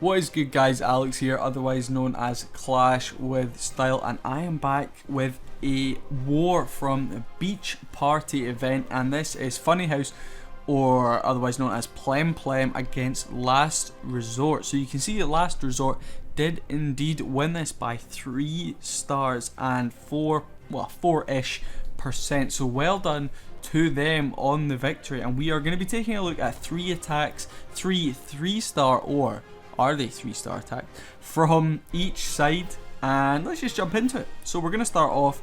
What is good, guys? Alex here, otherwise known as Clash with Style, and I am back with a war from the beach party event, and this is Funny House, or otherwise known as Plemplem, against Last Resort. So you can see that Last Resort did indeed win this by 3 stars and 4-ish%. So well done to them on the victory, and we are going to be taking a look at 3 attacks, 3-star, or are they 3-star attacks from each side, and let's just jump into it. So we're going to start off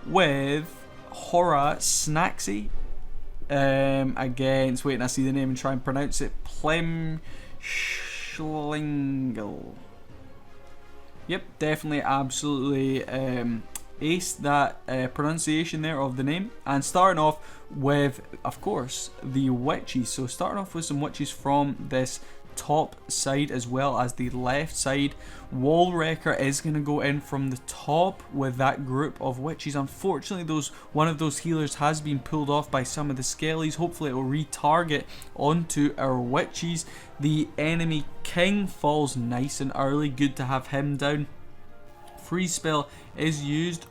with Hora Snacksy against, wait, I see the name and try and pronounce it, Plemschlingel. Yep, definitely, absolutely ace that pronunciation there of the name. And starting off with, of course, the witches. So starting off with some witches from this top side as well as the left side. Wall Wrecker is going to go in from the top with that group of witches. Unfortunately, one of those healers has been pulled off by some of the skellies. Hopefully it will retarget onto our witches. The enemy king falls nice and early, good to have him down. Freeze spell is used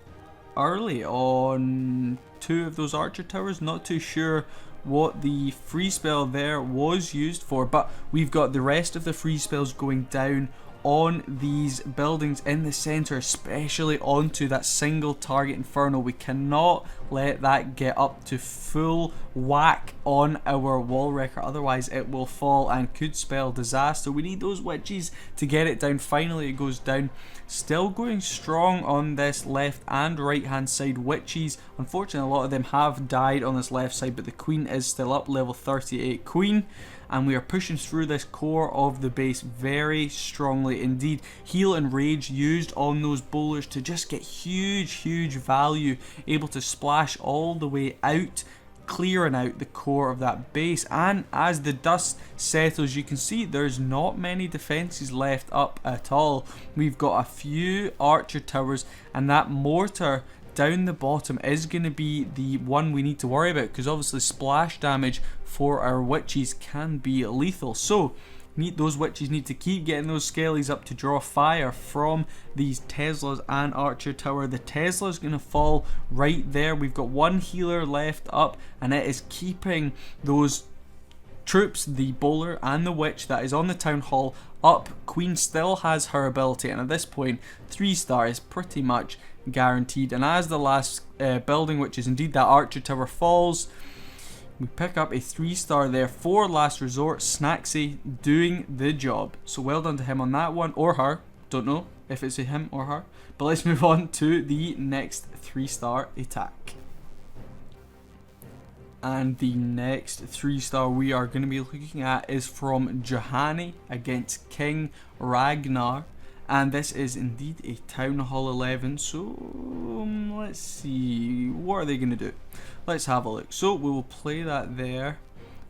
early on 2 of those archer towers. Not too sure what the free spell there was used for, but we've got the rest of the free spells going down on these buildings in the center, especially onto that single target inferno. We cannot let that get up to full whack on our wall wrecker, otherwise it will fall and could spell disaster. We need those witches to get it down. Finally it goes down. Still going strong on this left and right hand side witches. Unfortunately, a lot of them have died on this left side, but the queen is still up, level 38 queen. And we are pushing through this core of the base very strongly indeed. Heal and rage used on those bowlers to just get huge value, able to splash all the way out, clearing out the core of that base. And as the dust settles, you can see there's not many defenses left up at all. We've got a few archer towers, and that mortar down the bottom is going to be the one we need to worry about, because obviously splash damage for our witches can be lethal. So those witches need to keep getting those skellies up to draw fire from these Teslas and archer tower. The Tesla is going to fall right there. We've got 1 healer left up, and it is keeping those troops, the bowler and the witch that is on the town hall, up. Queen still has her ability, and at this point 3-star is pretty much guaranteed. And as the last building, which is indeed that archer tower, falls, we pick up a 3-star there for Last Resort. Snacksy doing the job, so well done to him on that one, or her, don't know if it's a him or her. But let's move on to the next 3-star attack. And the next 3-star we are going to be looking at is from Johanny against King Ragnar. And this is indeed a Town Hall 11. So let's see, what are they going to do? Let's have a look. So we will play that there.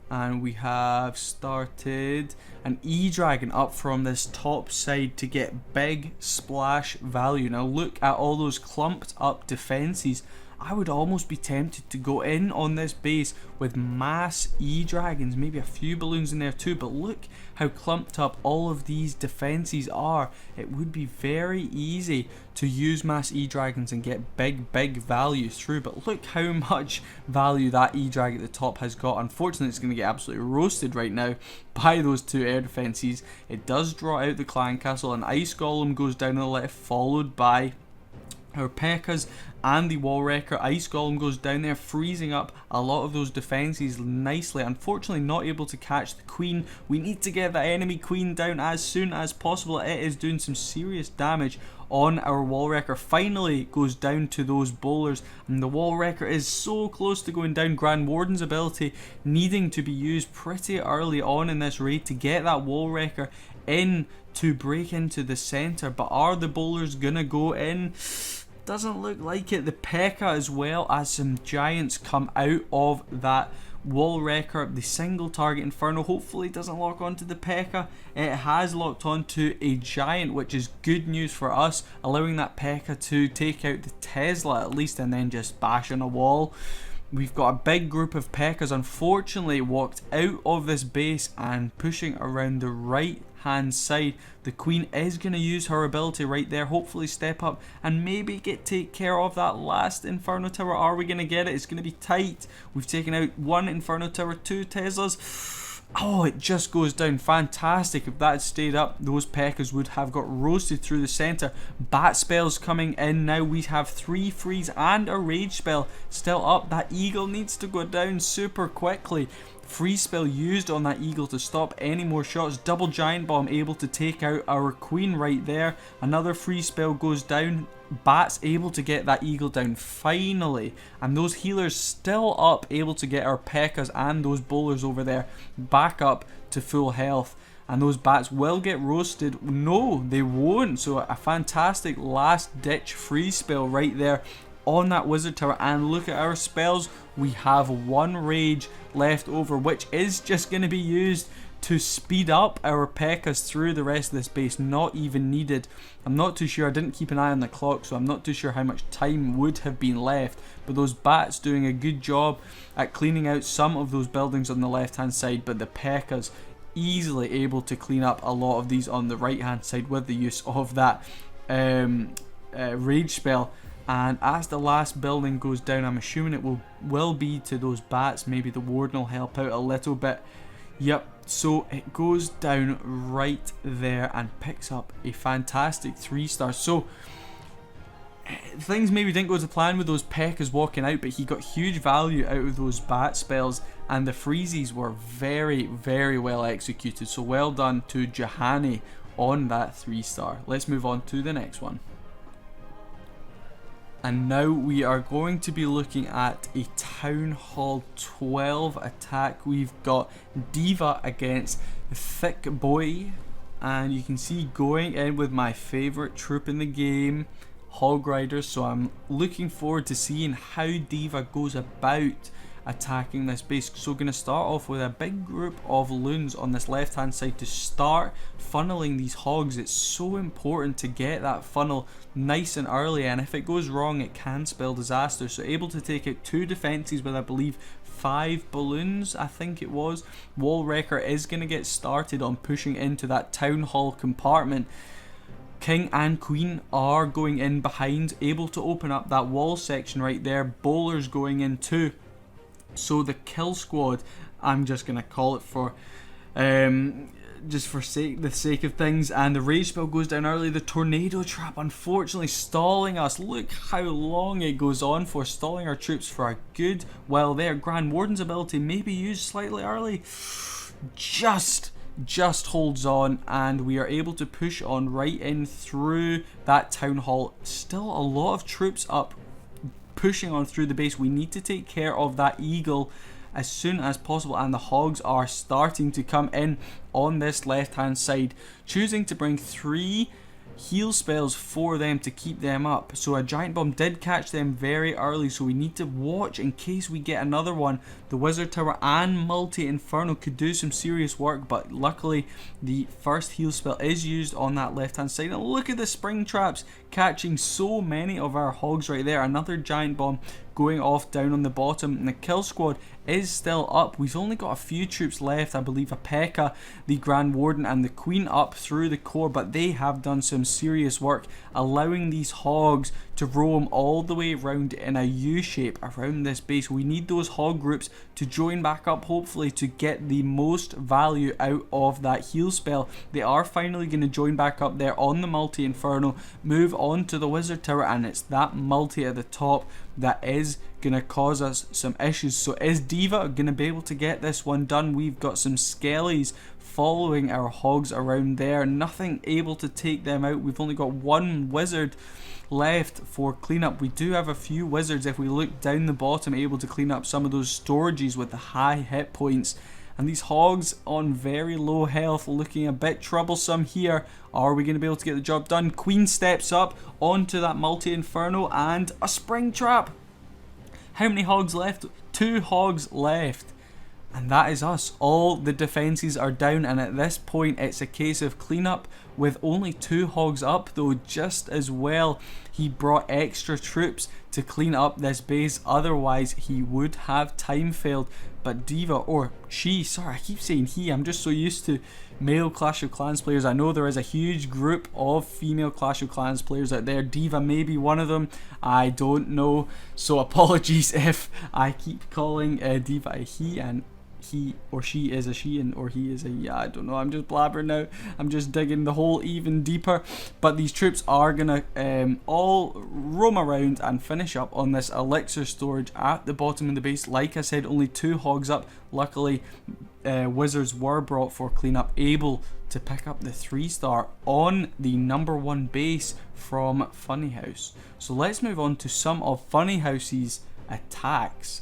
And we have started an E-Dragon up from this top side to get big splash value. Now look at all those clumped up defenses. I would almost be tempted to go in on this base with mass E-Dragons, maybe a few balloons in there too, but look how clumped up all of these defenses are. It would be very easy to use mass E-Dragons and get big value through, but look how much value that E-Dragon at the top has got. Unfortunately, it's going to get absolutely roasted right now by those 2 air defenses. It does draw out the clan castle, and Ice Golem goes down on the left, followed by our P.E.K.K.A.s and the Wall Wrecker. Ice Golem goes down there, freezing up a lot of those defenses nicely. Unfortunately, not able to catch the queen. We need to get that enemy queen down as soon as possible. It is doing some serious damage on our Wall Wrecker. Finally goes down to those bowlers, and the Wall Wrecker is so close to going down. Grand Warden's ability needing to be used pretty early on in this raid to get that Wall Wrecker in to break into the center. But are the bowlers gonna go in? Doesn't look like it. The P.E.K.K.A. as well, as some giants come out of that Wall Wrecker. The single target inferno hopefully doesn't lock onto the P.E.K.K.A. It has locked onto a giant, which is good news for us, allowing that P.E.K.K.A. to take out the Tesla at least and then just bash on a wall. We've got a big group of P.E.K.K.A.s unfortunately walked out of this base and pushing around the right hand side. The Queen is going to use her ability right there, hopefully step up and maybe take care of that last Inferno Tower. Are we going to get it? It's going to be tight. We've taken out one Inferno Tower, 2 Teslas. Oh, it just goes down. Fantastic. If that had stayed up, those P.E.K.K.A.s would have got roasted through the centre. Bat spells coming in now. We have 3 freeze and a rage spell still up. That eagle needs to go down super quickly. Freeze spell used on that eagle to stop any more shots. Double giant bomb able to take out our Queen right there. Another freeze spell goes down. Bats able to get that eagle down finally, and those healers still up, able to get our P.E.K.K.A.s and those bowlers over there back up to full health. And those bats will get roasted. No, they won't. So a fantastic last ditch freeze spell right there on that wizard tower. And look at our spells. We have 1 rage left over, which is just going to be used to speed up our P.E.K.K.A.s through the rest of this base. Not even needed. I'm not too sure. I didn't keep an eye on the clock, so I'm not too sure how much time would have been left. But those bats doing a good job at cleaning out some of those buildings on the left hand side, but the P.E.K.K.A.s easily able to clean up a lot of these on the right hand side with the use of that rage spell. And as the last building goes down, I'm assuming it will be to those bats. Maybe the warden will help out a little bit. Yep, so it goes down right there and picks up a fantastic 3 stars. So things maybe didn't go to plan with those P.E.K.K.A.s walking out, but he got huge value out of those bat spells, and the freezes were very, very well executed. So well done to Jahani on that 3 star. Let's move on to the next one. And now we are going to be looking at a Town Hall 12 attack. We've got Diva against Thick Boy. And you can see going in with my favourite troop in the game, Hog Riders. So I'm looking forward to seeing how Diva goes about attacking this base. So going to start off with a big group of loons on this left hand side to start funneling these hogs. It's so important to get that funnel nice and early, and if it goes wrong it can spell disaster. So able to take out 2 defenses with I believe 5 balloons, I think it was. Wall Wrecker is going to get started on pushing into that town hall compartment. King and Queen are going in behind, able to open up that wall section right there. Bowlers going in too. So the kill squad, I'm just going to call it for just for the sake of things, and the rage spell goes down early. The tornado trap unfortunately stalling us. Look how long it goes on for, stalling our troops for a good while there. Grand Warden's ability may be used slightly early, just holds on, and we are able to push on right in through that town hall. Still a lot of troops up pushing on through the base. We need to take care of that eagle as soon as possible, and the hogs are starting to come in on this left hand side, choosing to bring 3 heal spells for them to keep them up. So a giant bomb did catch them very early, so we need to watch in case we get another one. The wizard tower and multi inferno could do some serious work, but luckily the first heal spell is used on that left hand side. And look at the spring traps catching so many of our hogs right there. Another giant bomb going off down on the bottom, and the kill squad is still up. We've only got a few troops left, I believe a P.E.K.K.A., the Grand Warden and the Queen up through the core, but they have done some serious work, allowing these hogs to roam all the way around in a U-shape around this base. We need those hog groups to join back up, hopefully, to get the most value out of that heal spell. They are finally going to join back up there on the multi-inferno, move on to the wizard tower, and it's that multi at the top that is going to cause us some issues. So is Diva going to be able to get this one done? We've got some skellies following our hogs around there, nothing able to take them out. We've only got 1 wizard left for cleanup. We do have a few wizards, if we look down the bottom, able to clean up some of those storages with the high hit points. And these hogs on very low health, looking a bit troublesome here. Are we going to be able to get the job done? Queen steps up onto that multi-inferno, and a spring trap. How many hogs left? 2 hogs left. And that is us. All the defenses are down, and at this point it's a case of cleanup. With only 2 hogs up though, just as well he brought extra troops to clean up this base, otherwise he would have time failed. But Diva, or she, sorry I keep saying he, I'm just so used to male Clash of Clans players. I know there is a huge group of female Clash of Clans players out there. Diva may be one of them, I don't know, so apologies if I keep calling Diva a he and he or she is a she and or he is a yeah, I don't know, I'm just blabbering now, I'm just digging the hole even deeper. But these troops are gonna all roam around and finish up on this elixir storage at the bottom of the base. Like I said, only 2 hogs up. Luckily wizards were brought for cleanup, able to pick up the 3-star on the number 1 base from Funny House. So let's move on to some of Funny House's attacks.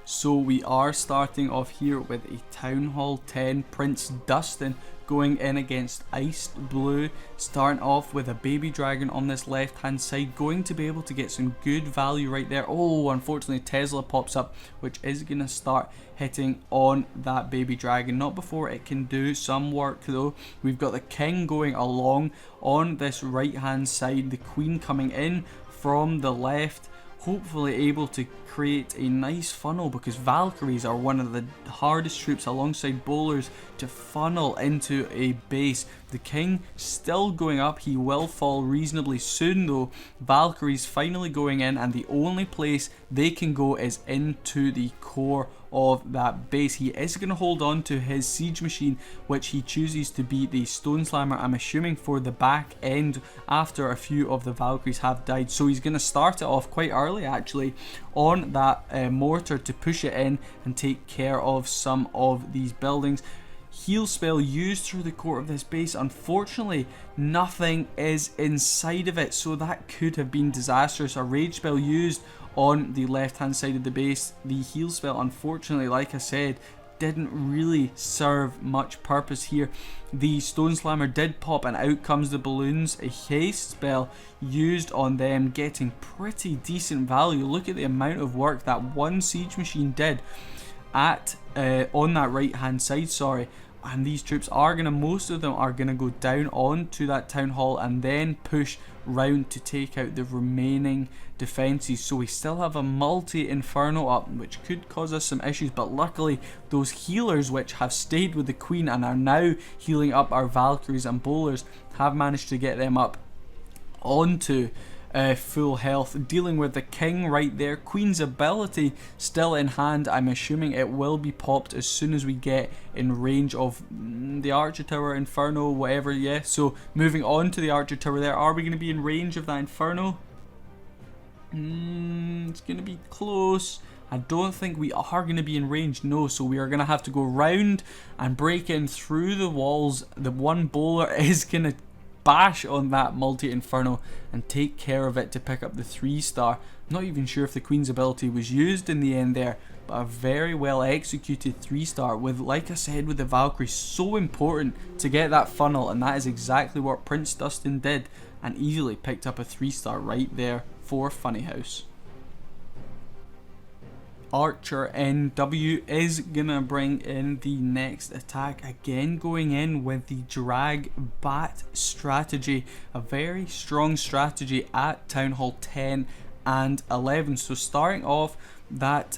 So we are starting off here with a Town Hall 10 Prince Dustin going in against Iced Blue, starting off with a baby dragon on this left hand side, going to be able to get some good value right there. Oh, unfortunately Tesla pops up, which is going to start hitting on that baby dragon. Not before it can do some work though. We've got the king going along on this right hand side, the queen coming in from the left, hopefully able to create a nice funnel, because Valkyries are one of the hardest troops alongside bowlers to funnel into a base. The king still going up, he will fall reasonably soon though. Valkyries finally going in, and the only place they can go is into the core of that base. He is going to hold on to his siege machine, which he chooses to be the Stone Slammer, I'm assuming for the back end after a few of the Valkyries have died. So he's going to start it off quite early actually on that mortar to push it in and take care of some of these buildings. Heal spell used through the core of this base. Unfortunately nothing is inside of it, so that could have been disastrous. A rage spell used on the left hand side of the base. The heal spell, unfortunately, like I said, didn't really serve much purpose here. The Stone Slammer did pop, and out comes the balloons. A haste spell used on them, getting pretty decent value. Look at the amount of work that one siege machine did at on that right hand side, sorry. And these troops are gonna, most of them are gonna go down onto that town hall and then push round to take out the remaining defenses. So we still have a multi-inferno up, which could cause us some issues, but luckily those healers which have stayed with the queen and are now healing up our Valkyries and bowlers have managed to get them up onto full health, dealing with the king right there. Queen's ability still in hand. I'm assuming it will be popped as soon as we get in range of the archer tower, inferno, whatever. Yeah, so moving on to the archer tower there. Are we going to be in range of that inferno? It's going to be close. I don't think we are going to be in range, no, so we are going to have to go round and break in through the walls. The one bowler is going to bash on that multi-inferno and take care of it to pick up the 3-star. Not even sure if the queen's ability was used in the end there, but a very well executed 3-star with, like I said, with the Valkyrie, so important to get that funnel, and that is exactly what Prince Dustin did, and easily picked up a 3-star right there for Funny House. Archer NW is gonna bring in the next attack, again going in with the drag bat strategy, a very strong strategy at Town Hall 10 and 11. So starting off that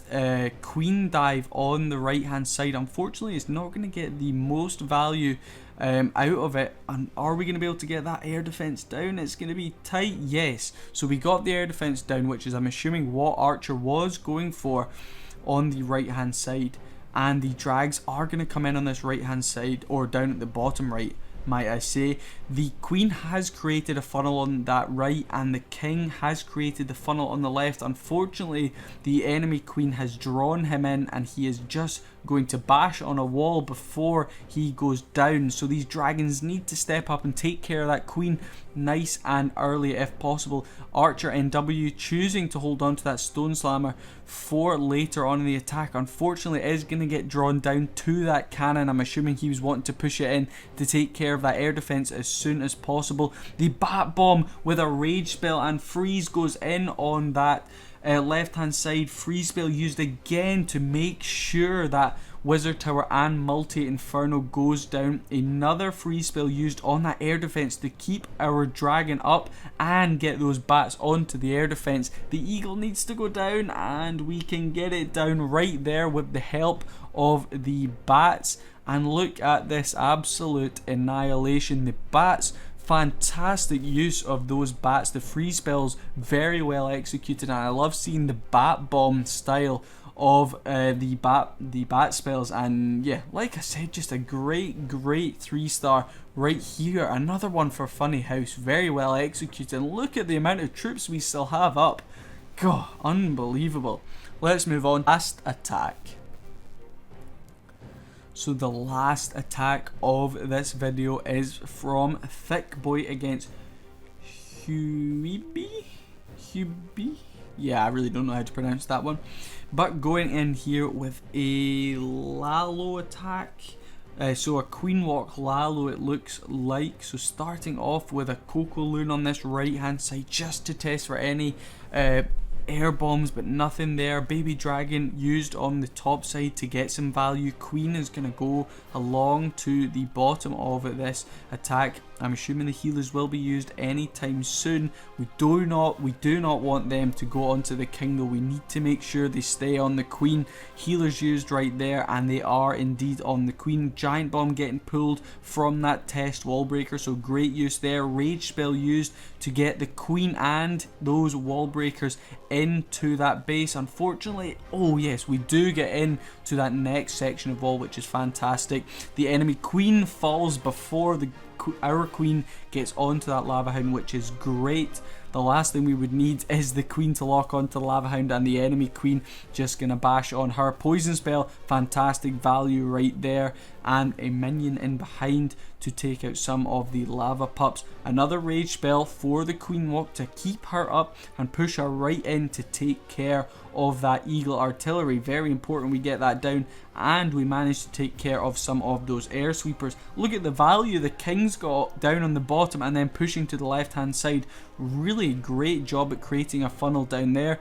queen dive on the right hand side, unfortunately it's not going to get the most value out of it. And are we going to be able to get that air defense down? It's going to be tight, yes. So we got the air defense down, which is, I'm assuming, what Archer was going for on the right hand side. And the drags are going to come in on this right hand side, or down at the bottom right, might I say. The queen has created a funnel on that right, and the king has created the funnel on the left. Unfortunately, the enemy queen has drawn him in, and he is just going to bash on a wall before he goes down. So these dragons need to step up and take care of that queen nice and early if possible. Archer NW choosing to hold on to that Stone Slammer for later on in the attack. Unfortunately, it is going to get drawn down to that cannon. I'm assuming he was wanting to push it in to take care of that air defense as soon as possible. The bat bomb with a rage spell and freeze goes in on that left hand side free spell used again to make sure that Wizard Tower and Multi Inferno goes down. Another free spell used on that air defense to keep our dragon up and get those bats onto the air defense. The eagle needs to go down, and we can get it down right there with the help of the bats. And look at this absolute annihilation. The bats, fantastic use of those bats. The free spells very well executed, and I love seeing the bat bomb style of the bat spells. And yeah, like I said, just a great 3-star right here. Another one for Funny House, very well executed. And look at the amount of troops we still have up. God, unbelievable. Let's move on. Last attack. So the last attack of this video is from Thick Boy against Huibi? Yeah, I really don't know how to pronounce that one. But going in here with a Lalo attack. So a Queen Walk Lalo it looks like. So starting off with a Coco Loon on this right hand side just to test for any air bombs, but nothing there. Baby Dragon used on the top side to get some value. Queen is going to go along to the bottom of this attack. I'm assuming the healers will be used anytime soon. We do not want them to go onto the king though. We need to make sure they stay on the queen. Healers used right there, and they are indeed on the queen. Giant bomb getting pulled from that test wall breaker, so great use there. Rage spell used to get the queen and those wall breakers into that base. Unfortunately, oh yes, we do get into that next section of wall, which is fantastic. The enemy queen falls before our queen gets onto that lava hound, which is great. The last thing we would need is the queen to lock onto the lava hound, and the enemy queen just gonna bash on her. Poison spell, fantastic value right there, and a minion in behind to take out some of the lava pups. Another rage spell for the queen walk to keep her up and push her right in to take care of that eagle artillery. Very important we get that down, and we managed to take care of some of those air sweepers. Look at the value the king's got down on the bottom and then pushing to the left hand side. Really great job at creating a funnel down there.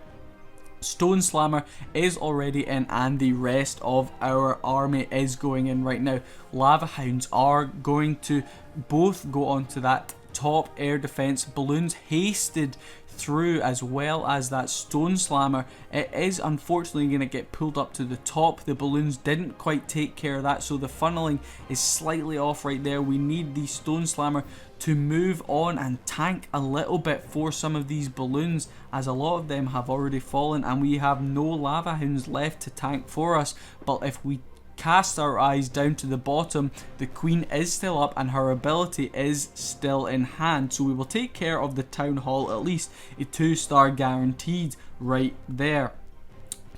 Stone Slammer is already in, and the rest of our army is going in right now. Lava Hounds are going to both go onto that top air defense. Balloons hasted through, as well as that Stone Slammer. It is unfortunately going to get pulled up to the top. The balloons didn't quite take care of that, so the funneling is slightly off right there. We need the Stone Slammer to move on and tank a little bit for some of these balloons, as a lot of them have already fallen and we have no Lava Hounds left to tank for us. But if we cast our eyes down to the bottom, the queen is still up and her ability is still in hand, so we will take care of the town hall, at least a 2-star guaranteed right there.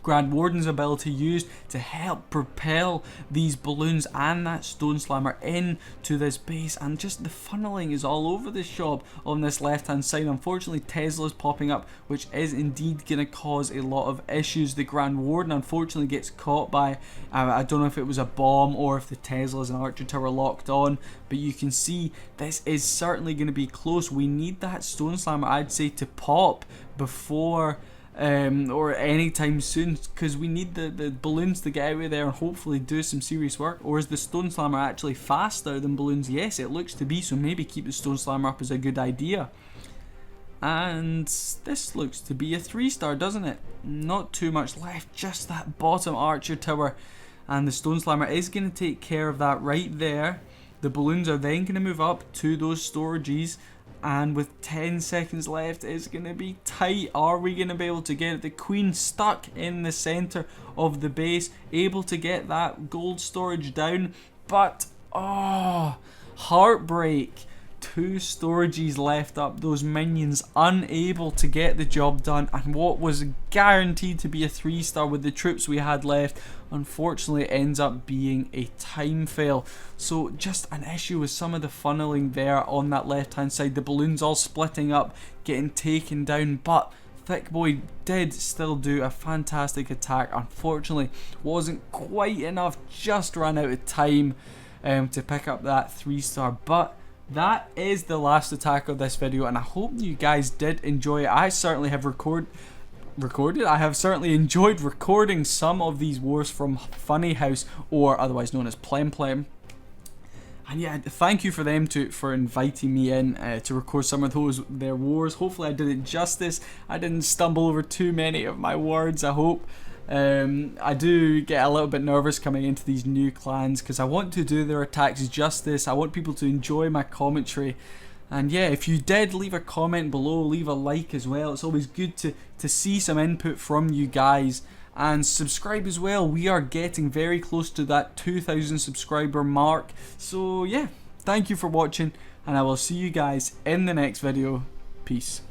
Grand Warden's ability used to help propel these balloons and that Stone Slammer into this base, and just the funneling is all over the shop on this left hand side. Unfortunately, Tesla's popping up, which is indeed going to cause a lot of issues. The Grand Warden unfortunately gets caught by, I don't know if it was a bomb or if the Teslas and Archer Tower locked on, but you can see this is certainly going to be close. We need that Stone Slammer, I'd say, to pop before or anytime soon, because we need the balloons to get out of there and hopefully do some serious work. Or is the Stone Slammer actually faster than balloons? Yes, it looks to be, so maybe keep the Stone Slammer up is a good idea. And this looks to be a 3-star, doesn't it? Not too much left, just that bottom Archer Tower, and the Stone Slammer is going to take care of that right there. The balloons are then going to move up to those storages, and with 10 seconds left, it's going to be tight. Are we going to be able to get it? The queen stuck in the center of the base, able to get that gold storage down, but oh, heartbreak. 2 storages left up, those minions unable to get the job done, and what was guaranteed to be a 3-star with the troops we had left unfortunately ends up being a time fail. So just an issue with some of the funneling there on that left hand side. The balloons all splitting up, getting taken down, but Thick Boy did still do a fantastic attack. Unfortunately, wasn't quite enough, just ran out of time to pick up that 3-star, but that is the last attack of this video, and I hope you guys did enjoy it. I certainly have recorded. I have certainly enjoyed recording some of these wars from Funny House, or otherwise known as Plemplem. And yeah, thank you for them for inviting me in to record some of their wars. Hopefully I did it justice. I didn't stumble over too many of my words, I hope. I do get a little bit nervous coming into these new clans because I want to do their attacks justice. I want people to enjoy my commentary. And yeah, if you did, leave a comment below, leave a like as well. It's always good to see some input from you guys. And subscribe as well. We are getting very close to that 2,000 subscriber mark. So yeah, thank you for watching, and I will see you guys in the next video. Peace.